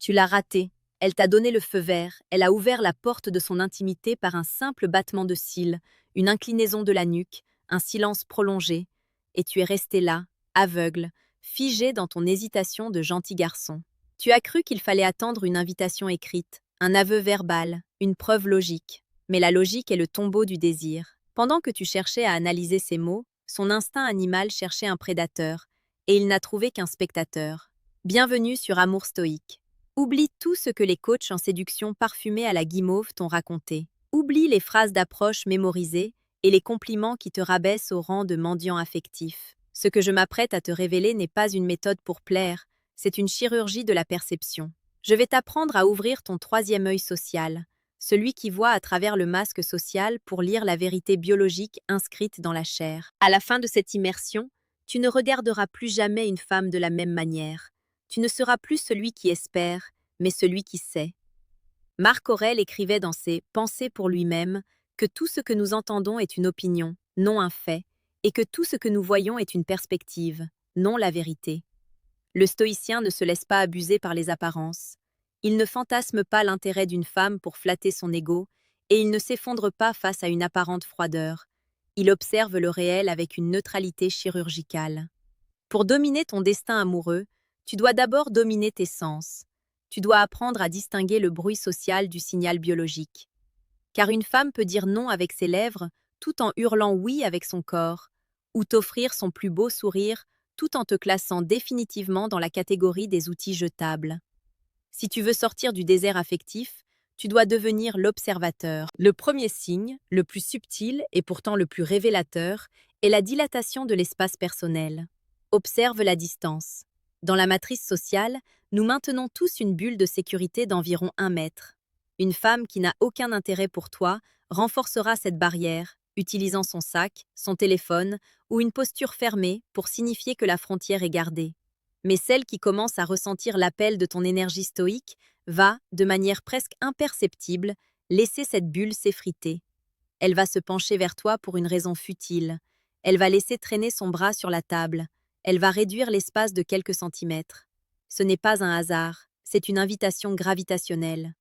Tu l'as ratée. Elle t'a donné le feu vert, elle a ouvert la porte de son intimité par un simple battement de cils, une inclinaison de la nuque, un silence prolongé, et tu es resté là, aveugle, figé dans ton hésitation de gentil garçon. Tu as cru qu'il fallait attendre une invitation écrite, un aveu verbal, une preuve logique. Mais la logique est le tombeau du désir. Pendant que tu cherchais à analyser ces mots, son instinct animal cherchait un prédateur, et il n'a trouvé qu'un spectateur. Bienvenue sur Amour stoïque. Oublie tout ce que les coachs en séduction parfumée à la guimauve t'ont raconté. Oublie les phrases d'approche mémorisées et les compliments qui te rabaissent au rang de mendiant affectif. Ce que je m'apprête à te révéler n'est pas une méthode pour plaire, c'est une chirurgie de la perception. Je vais t'apprendre à ouvrir ton troisième œil social, celui qui voit à travers le masque social pour lire la vérité biologique inscrite dans la chair. À la fin de cette immersion, tu ne regarderas plus jamais une femme de la même manière. Tu ne seras plus celui qui espère, mais celui qui sait. Marc Aurèle écrivait dans ses Pensées pour lui-même que tout ce que nous entendons est une opinion, non un fait, et que tout ce que nous voyons est une perspective, non la vérité. Le stoïcien ne se laisse pas abuser par les apparences. Il ne fantasme pas l'intérêt d'une femme pour flatter son ego, et il ne s'effondre pas face à une apparente froideur. Il observe le réel avec une neutralité chirurgicale. Pour dominer ton destin amoureux, tu dois d'abord dominer tes sens. Tu dois apprendre à distinguer le bruit social du signal biologique. Car une femme peut dire non avec ses lèvres tout en hurlant oui avec son corps, ou t'offrir son plus beau sourire tout en te classant définitivement dans la catégorie des outils jetables. Si tu veux sortir du désert affectif, tu dois devenir l'observateur. Le premier signe, le plus subtil et pourtant le plus révélateur, est la dilatation de l'espace personnel. Observe la distance. Dans la matrice sociale, nous maintenons tous une bulle de sécurité d'environ 1 mètre. Une femme qui n'a aucun intérêt pour toi renforcera cette barrière, utilisant son sac, son téléphone ou une posture fermée pour signifier que la frontière est gardée. Mais celle qui commence à ressentir l'appel de ton énergie stoïque va, de manière presque imperceptible, laisser cette bulle s'effriter. Elle va se pencher vers toi pour une raison futile. Elle va laisser traîner son bras sur la table. Elle va réduire l'espace de quelques centimètres. Ce n'est pas un hasard, c'est une invitation gravitationnelle.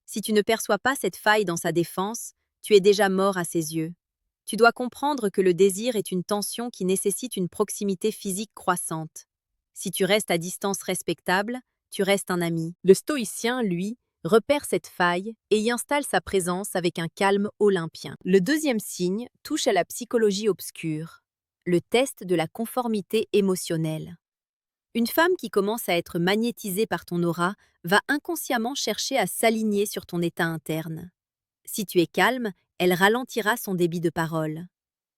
Si tu ne perçois pas cette faille dans sa défense, tu es déjà mort à ses yeux. Tu dois comprendre que le désir est une tension qui nécessite une proximité physique croissante. Si tu restes à distance respectable, tu restes un ami. Le stoïcien, lui, repère cette faille et y installe sa présence avec un calme olympien. Le deuxième signe touche à la psychologie obscure, le test de la conformité émotionnelle. Une femme qui commence à être magnétisée par ton aura va inconsciemment chercher à s'aligner sur ton état interne. Si tu es calme, elle ralentira son débit de parole.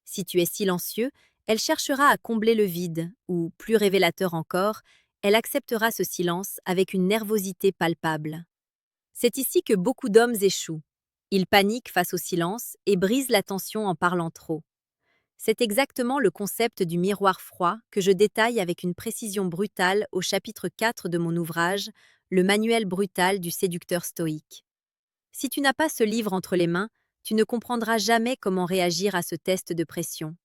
Si tu es silencieux, elle cherchera à combler le vide, ou, plus révélateur encore, elle acceptera ce silence avec une nervosité palpable. C'est ici que beaucoup d'hommes échouent. Ils paniquent face au silence et brisent la tension en parlant trop. C'est exactement le concept du miroir froid que je détaille avec une précision brutale au chapitre 4 de mon ouvrage, Le manuel brutal du séducteur stoïque. Si tu n'as pas ce livre entre les mains, tu ne comprendras jamais comment réagir à ce test de pression.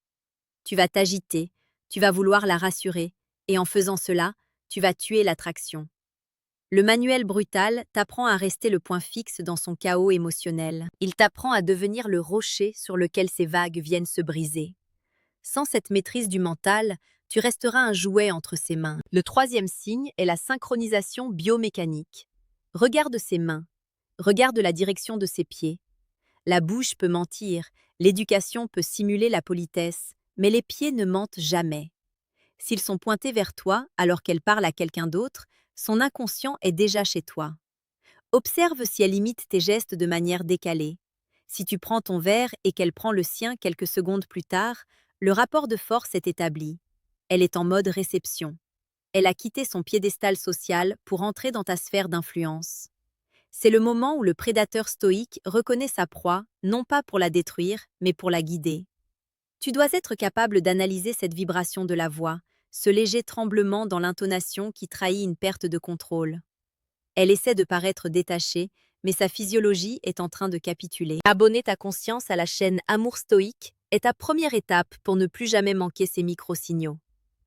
Tu vas t'agiter, tu vas vouloir la rassurer, et en faisant cela, tu vas tuer l'attraction. Le manuel brutal t'apprend à rester le point fixe dans son chaos émotionnel. Il t'apprend à devenir le rocher sur lequel ces vagues viennent se briser. Sans cette maîtrise du mental, tu resteras un jouet entre ses mains. Le troisième signe est la synchronisation biomécanique. Regarde ses mains, regarde la direction de ses pieds. La bouche peut mentir, l'éducation peut simuler la politesse, mais les pieds ne mentent jamais. S'ils sont pointés vers toi alors qu'elle parle à quelqu'un d'autre, son inconscient est déjà chez toi. Observe si elle imite tes gestes de manière décalée. Si tu prends ton verre et qu'elle prend le sien quelques secondes plus tard, le rapport de force est établi. Elle est en mode réception. Elle a quitté son piédestal social pour entrer dans ta sphère d'influence. C'est le moment où le prédateur stoïque reconnaît sa proie, non pas pour la détruire, mais pour la guider. Tu dois être capable d'analyser cette vibration de la voix, ce léger tremblement dans l'intonation qui trahit une perte de contrôle. Elle essaie de paraître détachée, mais sa physiologie est en train de capituler. Abonner ta conscience à la chaîne Amour stoïque est ta première étape pour ne plus jamais manquer ces micro-signaux.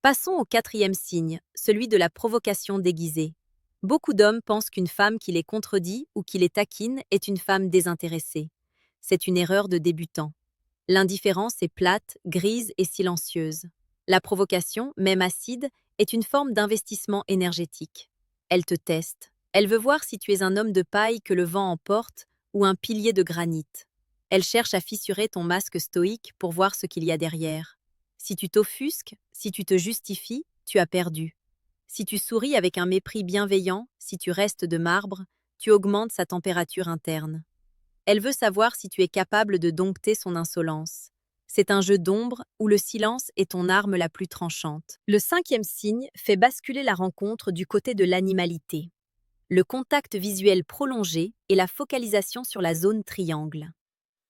Passons au quatrième signe, celui de la provocation déguisée. Beaucoup d'hommes pensent qu'une femme qui les contredit ou qui les taquine est une femme désintéressée. C'est une erreur de débutant. L'indifférence est plate, grise et silencieuse. La provocation, même acide, est une forme d'investissement énergétique. Elle te teste. Elle veut voir si tu es un homme de paille que le vent emporte ou un pilier de granit. Elle cherche à fissurer ton masque stoïque pour voir ce qu'il y a derrière. Si tu t'offusques, si tu te justifies, tu as perdu. Si tu souris avec un mépris bienveillant, si tu restes de marbre, tu augmentes sa température interne. Elle veut savoir si tu es capable de dompter son insolence. C'est un jeu d'ombre où le silence est ton arme la plus tranchante. Le cinquième signe fait basculer la rencontre du côté de l'animalité. Le contact visuel prolongé et la focalisation sur la zone triangle.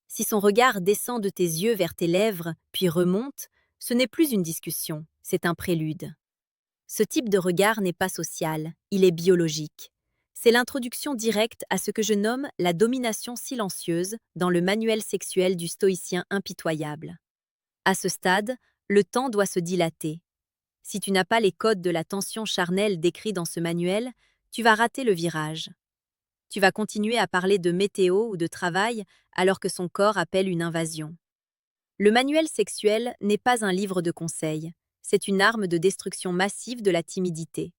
Si son regard descend de tes yeux vers tes lèvres, puis remonte, ce n'est plus une discussion, c'est un prélude. Ce type de regard n'est pas social, il est biologique. C'est l'introduction directe à ce que je nomme la domination silencieuse dans le manuel sexuel du stoïcien impitoyable. À ce stade, le temps doit se dilater. Si tu n'as pas les codes de la tension charnelle décrits dans ce manuel, tu vas rater le virage. Tu vas continuer à parler de météo ou de travail alors que son corps appelle une invasion. Le manuel sexuel n'est pas un livre de conseils, c'est une arme de destruction massive de la timidité.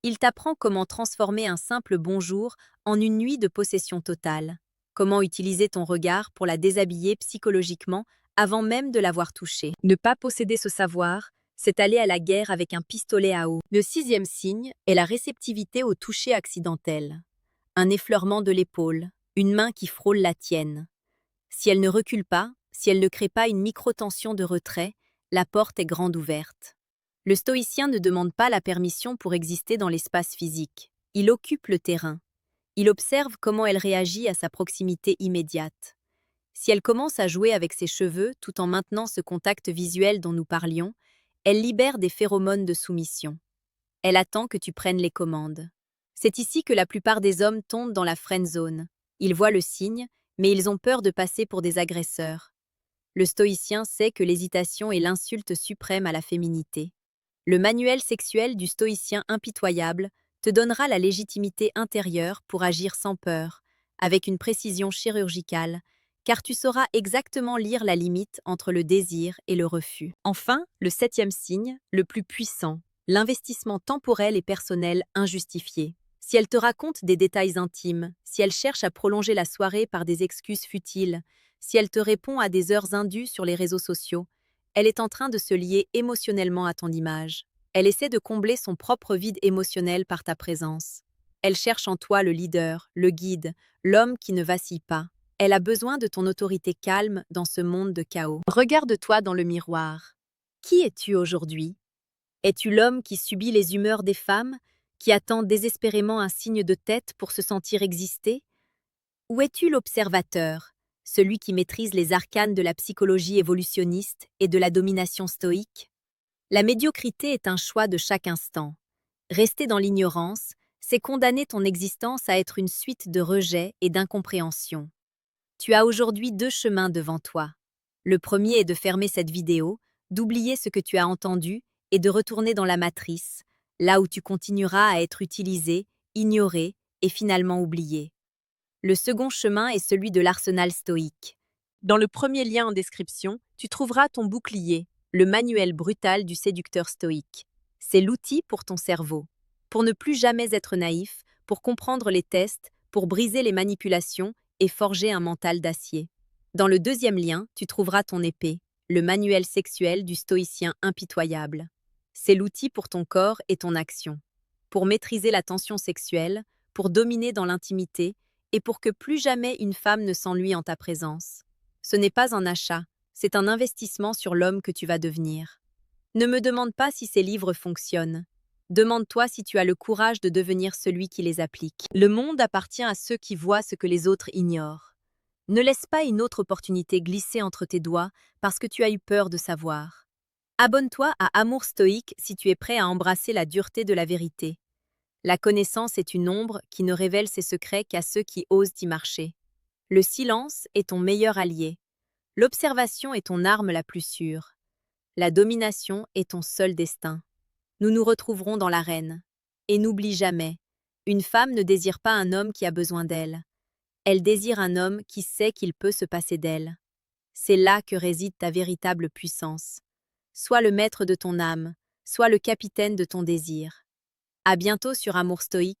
Il t'apprend comment transformer un simple bonjour en une nuit de possession totale, comment utiliser ton regard pour la déshabiller psychologiquement avant même de l'avoir touchée. Ne pas posséder ce savoir, c'est aller à la guerre avec un pistolet à eau. Le sixième signe est la réceptivité au toucher accidentel. Un effleurement de l'épaule, une main qui frôle la tienne. Si elle ne recule pas, si elle ne crée pas une micro-tension de retrait, la porte est grande ouverte. Le stoïcien ne demande pas la permission pour exister dans l'espace physique. Il occupe le terrain. Il observe comment elle réagit à sa proximité immédiate. Si elle commence à jouer avec ses cheveux tout en maintenant ce contact visuel dont nous parlions, elle libère des phéromones de soumission. Elle attend que tu prennes les commandes. C'est ici que la plupart des hommes tombent dans la friend zone. Ils voient le signe, mais ils ont peur de passer pour des agresseurs. Le stoïcien sait que l'hésitation est l'insulte suprême à la féminité. Le manuel sexuel du stoïcien impitoyable te donnera la légitimité intérieure pour agir sans peur, avec une précision chirurgicale, car tu sauras exactement lire la limite entre le désir et le refus. Enfin, le septième signe, le plus puissant, l'investissement temporel et personnel injustifié. Si elle te raconte des détails intimes, si elle cherche à prolonger la soirée par des excuses futiles, si elle te répond à des heures indues sur les réseaux sociaux, elle est en train de se lier émotionnellement à ton image. Elle essaie de combler son propre vide émotionnel par ta présence. Elle cherche en toi le leader, le guide, l'homme qui ne vacille pas. Elle a besoin de ton autorité calme dans ce monde de chaos. Regarde-toi dans le miroir. Qui es-tu aujourd'hui? Es-tu l'homme qui subit les humeurs des femmes, qui attend désespérément un signe de tête pour se sentir exister? Ou es-tu l'observateur, celui qui maîtrise les arcanes de la psychologie évolutionniste et de la domination stoïque? La médiocrité est un choix de chaque instant. Rester dans l'ignorance, c'est condamner ton existence à être une suite de rejets et d'incompréhension. Tu as aujourd'hui deux chemins devant toi. Le premier est de fermer cette vidéo, d'oublier ce que tu as entendu et de retourner dans la matrice, là où tu continueras à être utilisé, ignoré et finalement oublié. Le second chemin est celui de l'arsenal stoïque. Dans le premier lien en description, tu trouveras ton bouclier, le manuel brutal du séducteur stoïque. C'est l'outil pour ton cerveau. Pour ne plus jamais être naïf, pour comprendre les tests, pour briser les manipulations et forger un mental d'acier. Dans le deuxième lien, tu trouveras ton épée, le manuel sexuel du stoïcien impitoyable. C'est l'outil pour ton corps et ton action. Pour maîtriser la tension sexuelle, pour dominer dans l'intimité, et pour que plus jamais une femme ne s'ennuie en ta présence. Ce n'est pas un achat, c'est un investissement sur l'homme que tu vas devenir. Ne me demande pas si ces livres fonctionnent. Demande-toi si tu as le courage de devenir celui qui les applique. Le monde appartient à ceux qui voient ce que les autres ignorent. Ne laisse pas une autre opportunité glisser entre tes doigts parce que tu as eu peur de savoir. Abonne-toi à Amour Stoïque si tu es prêt à embrasser la dureté de la vérité. La connaissance est une ombre qui ne révèle ses secrets qu'à ceux qui osent y marcher. Le silence est ton meilleur allié. L'observation est ton arme la plus sûre. La domination est ton seul destin. Nous nous retrouverons dans l'arène. Et n'oublie jamais, Une femme ne désire pas un homme qui a besoin d'elle. Elle désire un homme qui sait qu'il peut se passer d'elle. C'est là que réside ta véritable puissance. Sois le maître de ton âme, sois le capitaine de ton désir. À bientôt sur Amour Stoïque.